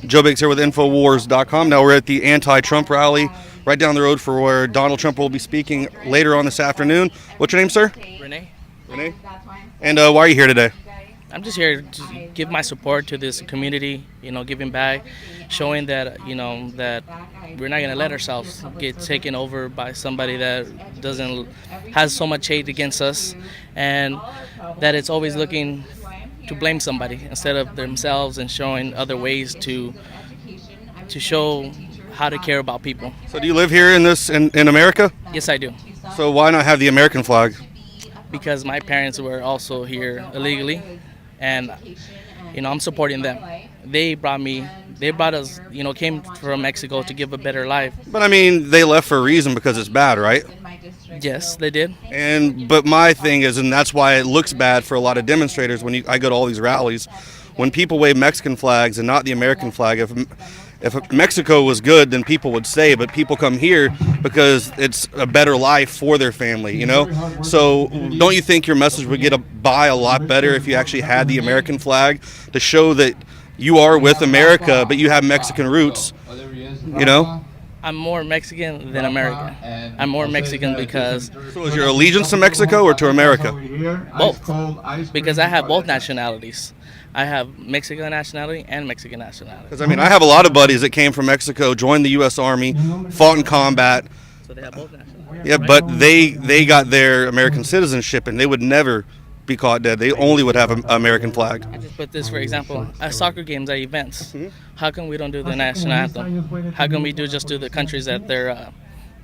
Joe Biggs here with Infowars.com. Now we're at the anti-Trump rally right down the road for where Donald Trump will be speaking later on this afternoon. What's your name, sir? Renee. Renee. And why are you here today? I'm just here to give my support to this community, giving back, showing that, that we're not going to let ourselves get taken over by somebody that has so much hate against us, and that it's always looking to blame somebody instead of themselves, and showing other ways to show how to care about people. So do you live here in America? Yes, I do. So why not have the American flag? Because my parents were also here illegally, and I'm supporting them. They brought us, came from Mexico to give a better life. But I mean, they left for a reason, because it's bad, right? Yes, they did. But my thing is, and that's why it looks bad for a lot of demonstrators when I go to all these rallies, when people wave Mexican flags and not the American flag. If Mexico was good, then people would stay, but people come here because it's a better life for their family, So don't you think your message would get by a lot better if you actually had the American flag to show that you are with America, but you have Mexican roots, I'm more Mexican than American. I'm more Mexican because... So is your allegiance to Mexico or to America? Both. Because I have both nationalities. I have Mexican nationality and Mexican nationality. Because, I have a lot of buddies that came from Mexico, joined the U.S. Army, fought in combat. So they have both nationalities. Yeah, but they got their American citizenship, and they would never be caught dead. They only would have an American flag. I just put this for example. At soccer games, at events, how come we don't do the national anthem? How come we just do the countries that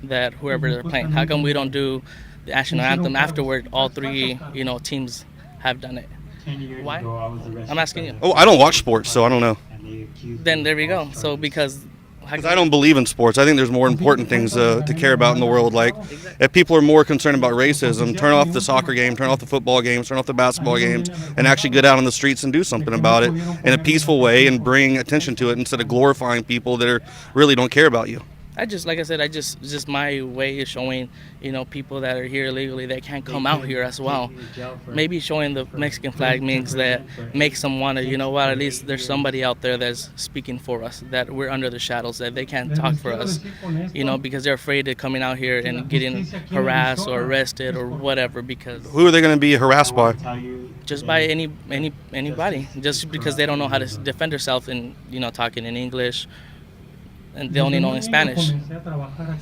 that whoever they're playing? How come we don't do the national anthem afterward? All three, teams have done it. Why? I'm asking you. Oh, I don't watch sports, so I don't know. Then there we go. So because I don't believe in sports. I think there's more important things to care about in the world. Like, if people are more concerned about racism, turn off the soccer game, turn off the football games, turn off the basketball games, and actually get out on the streets and do something about it in a peaceful way and bring attention to it instead of glorifying people that really don't care about you. Like I said, just my way of showing, people that are here illegally that can't come out here as well. Maybe showing the Mexican flag makes them want to, at least there's somebody out there that's speaking for us, that we're under the shadows, that they can't talk for us, because they're afraid of coming out here and getting harassed or arrested or whatever. Because who are they going to be harassed by? Just by anybody, just because they don't know how to defend themselves and talking in English. And they only know in Spanish.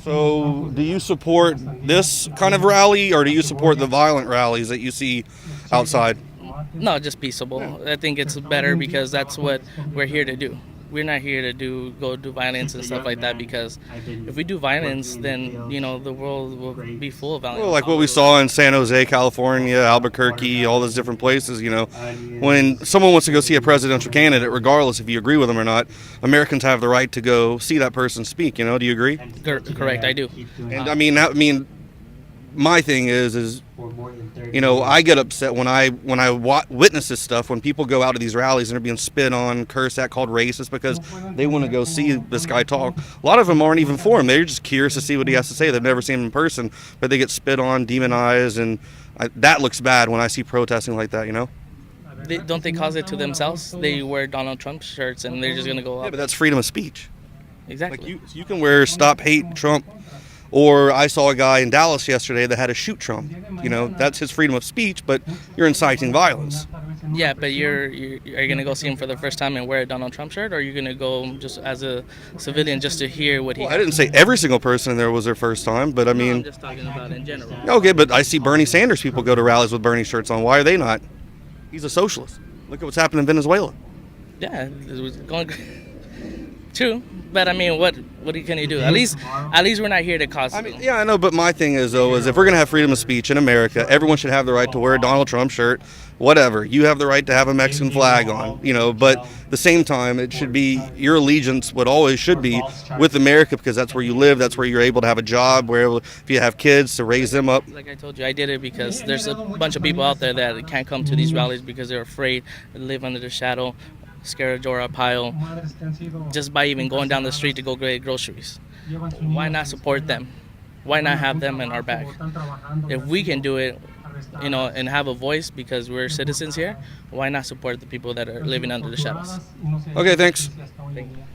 So do you support this kind of rally, or do you support the violent rallies that you see outside? No, just peaceable. I think it's better because that's what we're here to do. We're not here to go do violence and stuff like that, because if we do violence, then the world will be full of violence. Well, like what we saw in San Jose, California, Albuquerque, all those different places. When someone wants to go see a presidential candidate, regardless if you agree with them or not, Americans have the right to go see that person speak. Do you agree? Correct, I do. And my thing is I get upset when I witness this stuff, when people go out to these rallies and they're being spit on, cursed at, called racist because they want to go see this guy talk. A lot of them aren't even for him. They're just curious to see what he has to say. They've never seen him in person, but they get spit on, demonized, and that looks bad when I see protesting like that, Don't they cause it to themselves? They wear Donald Trump shirts and they're just going to go up. Yeah, but that's freedom of speech. Exactly. Like you can wear Stop Hate Trump. Or I saw a guy in Dallas yesterday that had a shoot Trump. That's his freedom of speech, but you're inciting violence. Yeah, but are you going to go see him for the first time and wear a Donald Trump shirt, or are you going to go just as a civilian just to hear what he... Well, I didn't say every single person in there was their first time, but I'm just talking about in general. Okay, but I see Bernie Sanders people go to rallies with Bernie shirts on. Why are they not? He's a socialist. Look at what's happened in Venezuela. Yeah, it was going... True, but what can you do? At least we're not here to cause. Yeah, I know, but my thing is if we're gonna have freedom of speech in America, everyone should have the right to wear a Donald Trump shirt, whatever. You have the right to have a Mexican flag on, But at the same time, it should be your allegiance. What always should be with America, because that's where you live, that's where you're able to have a job, if you have kids, to raise them up. Like I told you, I did it because there's a bunch of people out there that can't come to these rallies because they're afraid to live under the shadow. Scared Dora pile just by even going down the street to go get groceries. Why not support them? Why not have them in our back? If we can do it, and have a voice because we're citizens here, why not support the people that are living under the shadows? Okay, thanks. Thank you.